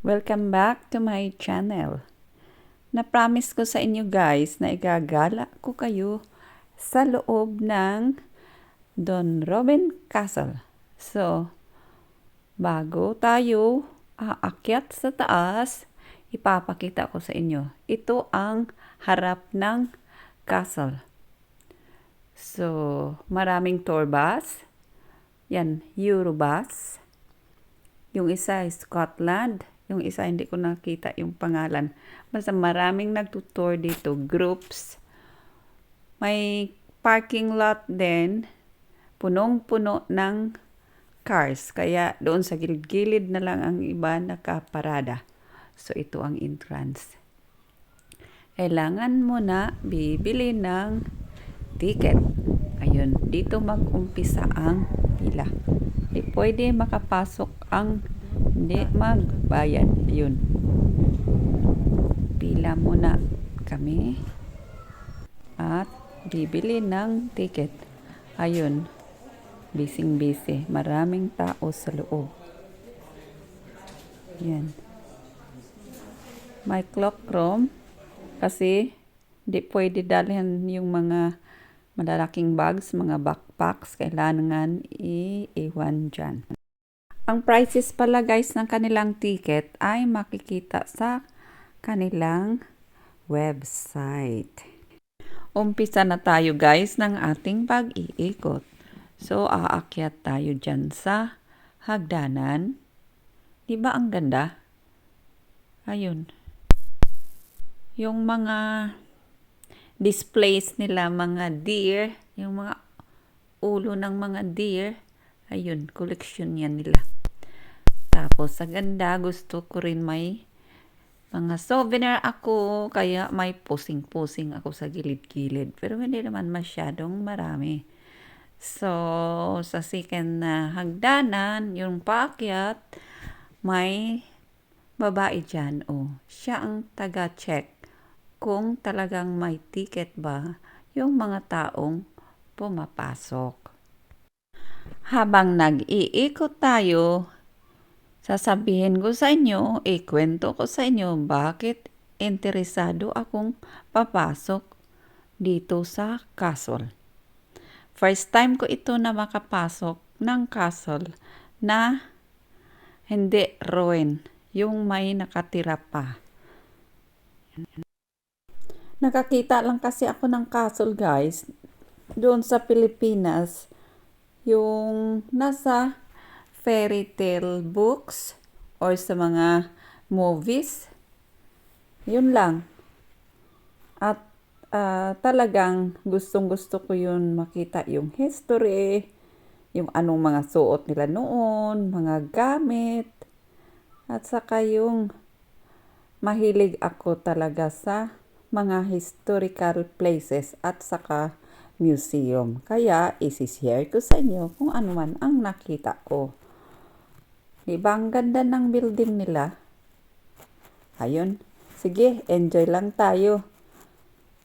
Welcome back to my channel. Na-promise ko sa inyo guys na igagala ko kayo sa loob ng Dunrobin Castle. So, bago tayo aakyat sa taas, ipapakita ko sa inyo. Ito ang harap ng castle. So, maraming tour bus. Yan, Eurobus. Yung isa ay Scotland. Yung isa hindi ko nakita yung pangalan. Basta maraming nagtutour dito. Groups. May parking lot din. Punong-puno ng cars. Kaya doon sa gilid-gilid na lang ang iba nakaparada. So ito ang entrance. Kailangan mo na bibili ng ticket. Ayun, dito mag-umpisa ang pila. Di pwede makapasok ang hindi magbayad. Ayun. Pila muna kami at bibili ng ticket. Ayun. Bising-busy. Maraming tao sa loob. Yan. May clock room kasi di pwede dalhin yung mga malalaking bags, mga backpacks, kailangan iiwan dyan. Ang prices pala guys ng kanilang ticket ay makikita sa kanilang website. Umpisa na tayo guys ng ating pag-iikot. So, aakyat tayo dyan sa hagdanan. Diba ang ganda? Ayun. Yung mga displays nila, mga deer, yung mga ulo ng mga deer, ayun, collection yan nila. Tapos, sa ganda, gusto ko rin may mga souvenir ako, kaya may pusing-pusing ako sa gilid-gilid. Pero hindi naman masyadong marami. So, sa second na hagdanan, yung paakyat, may babae dyan. Oh, siya ang taga-check kung talagang may ticket ba yung mga taong pumapasok. Habang nag-iikot tayo, sasabihin ko sa inyo, ikwento ko sa inyo bakit interesado akong papasok dito sa castle. First time ko ito na makapasok ng castle na hindi ruin, yung may nakatira pa. Nakakita lang kasi ako ng castle guys, doon sa Pilipinas, yung nasa fairy tale books or sa mga movies, yun lang. At talagang gustong-gusto ko yun makita yung history, yung anong mga suot nila noon, mga gamit, at saka yung mahilig ako talaga sa mga historical places at saka museum. Kaya isi-share ko sa inyo kung ano man ang nakita ko. Diba ang ganda ng building nila? Ayun. Sige, enjoy lang tayo.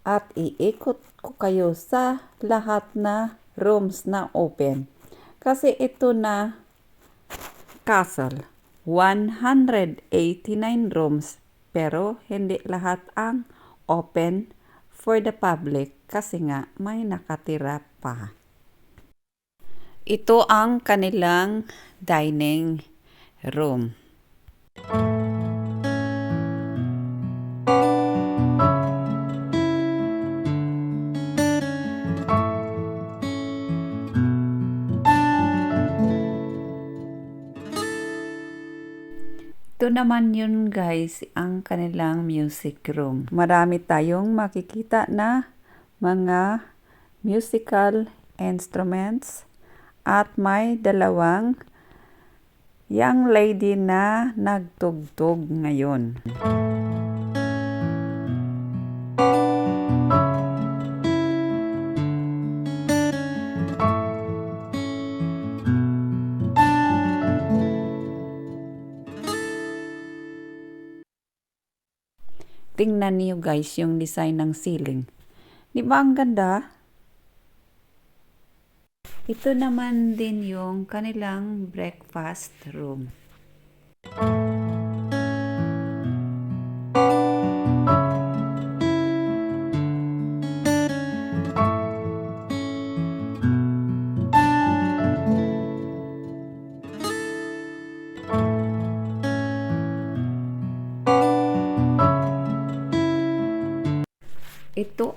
At iikot ko kayo sa lahat na rooms na open. Kasi ito na castle. 189 rooms. Pero hindi lahat ang open for the public kasi nga may nakatira pa. Ito ang kanilang dining room. Ito naman yun guys, ang kanilang music room. Marami tayong makikita na mga musical instruments at may dalawang young lady na nagtugtog ngayon. Tingnan niyo guys yung design ng ceiling. Di ba ang ganda? Ito naman din yung kanilang breakfast room.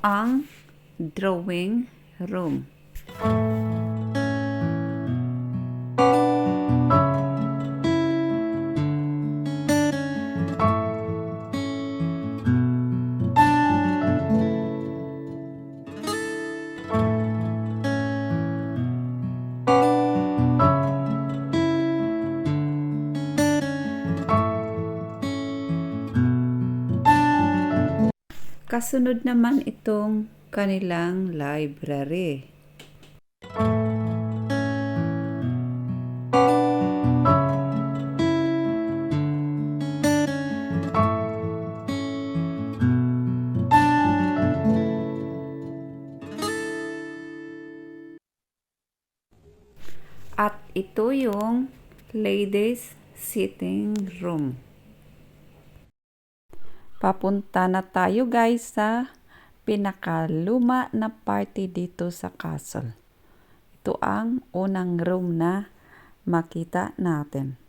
ang drawing room. Kasunod naman itong kanilang library. At ito yung ladies sitting room. Papunta na tayo guys sa pinakaluma na party dito sa castle. Ito ang unang room na makita natin.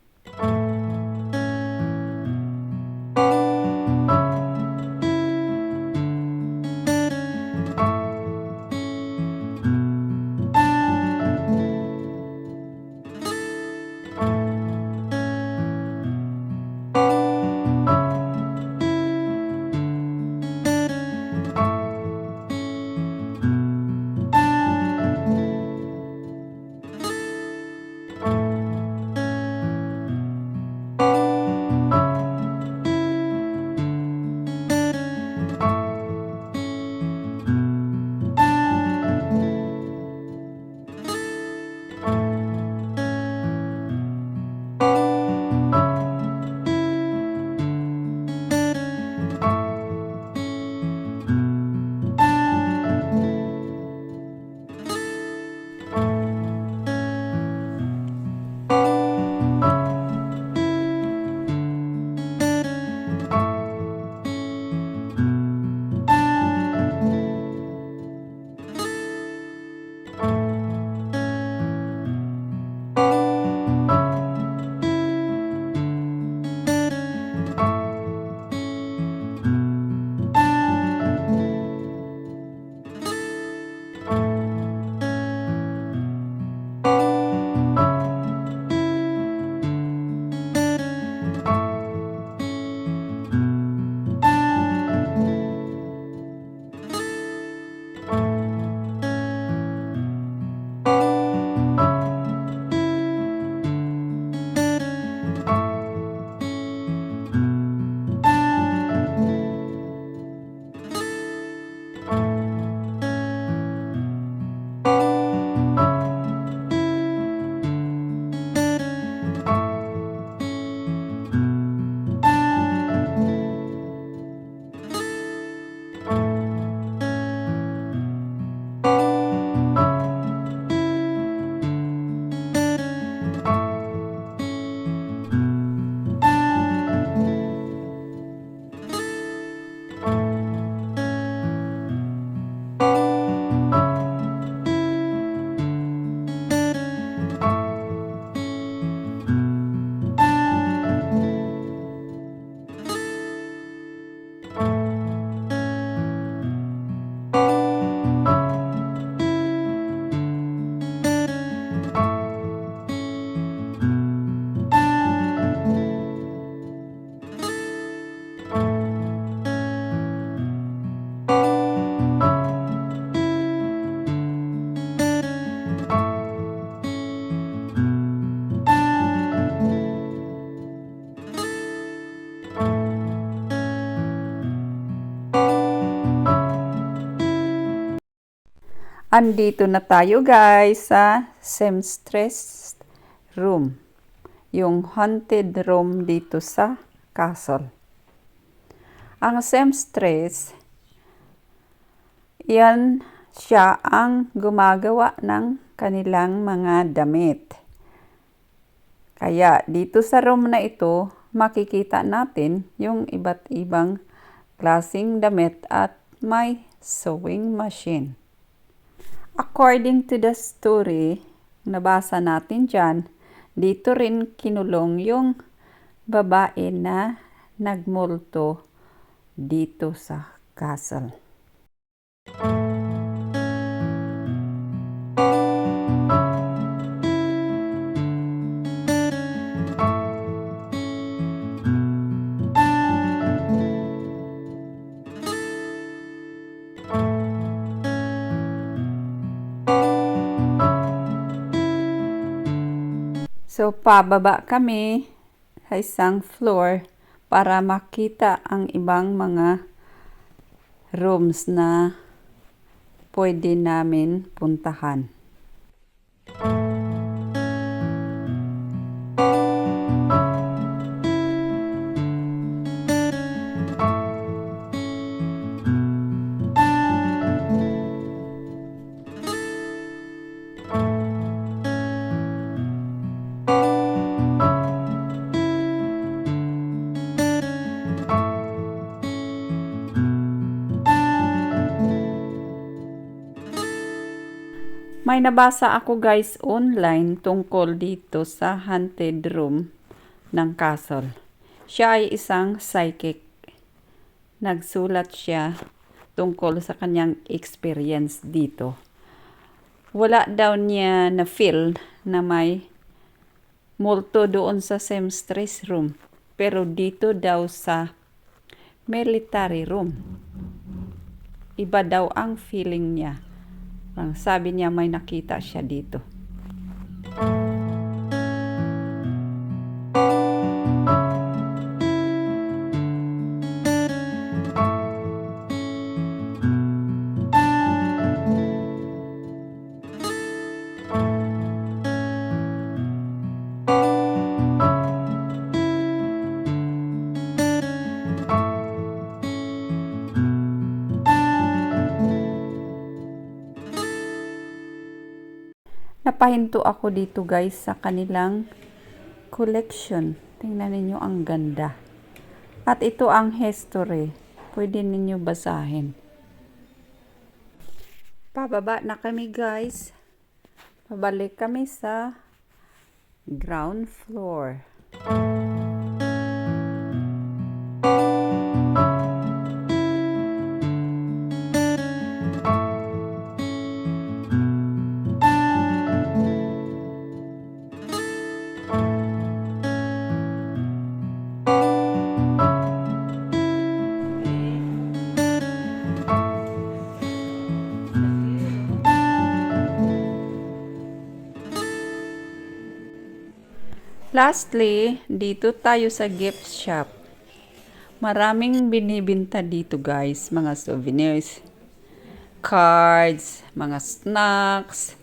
Andito na tayo guys sa seamstress room. Yung haunted room dito sa castle. Ang seamstress, yan siya ang gumagawa ng kanilang mga damit. Kaya dito sa room na ito, makikita natin yung iba't ibang klaseng damit at may sewing machine. According to the story, nabasa natin dyan, dito rin kinulong yung babae na nagmulto dito sa castle. So, pababa kami sa isang floor para makita ang ibang mga rooms na pwede namin puntahan. May nabasa ako guys online tungkol dito sa haunted room ng castle. Siya ay isang psychic. Nagsulat siya tungkol sa kanyang experience dito. Wala daw niya na feel na may multo doon sa seamstress room. Pero dito daw sa military room, iba daw ang feeling niya. Ang sabi niya may nakita siya dito. Napahinto ako dito guys sa kanilang collection. Tingnan ninyo ang ganda. At ito ang history. Pwede ninyo basahin. Pababa na kami guys. Pabalik kami sa ground floor. Lastly, dito tayo sa gift shop. Maraming binibinta dito guys, mga souvenirs, cards, mga snacks.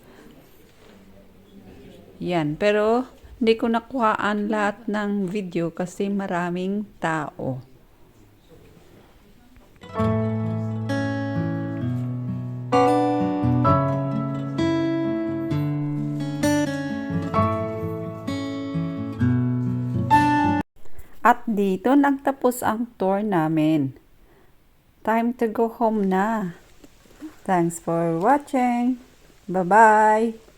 Yan, pero hindi ko nakuhaan lahat ng video kasi maraming tao. At dito nagtapos ang tour namin. Time to go home na. Thanks for watching. Bye-bye.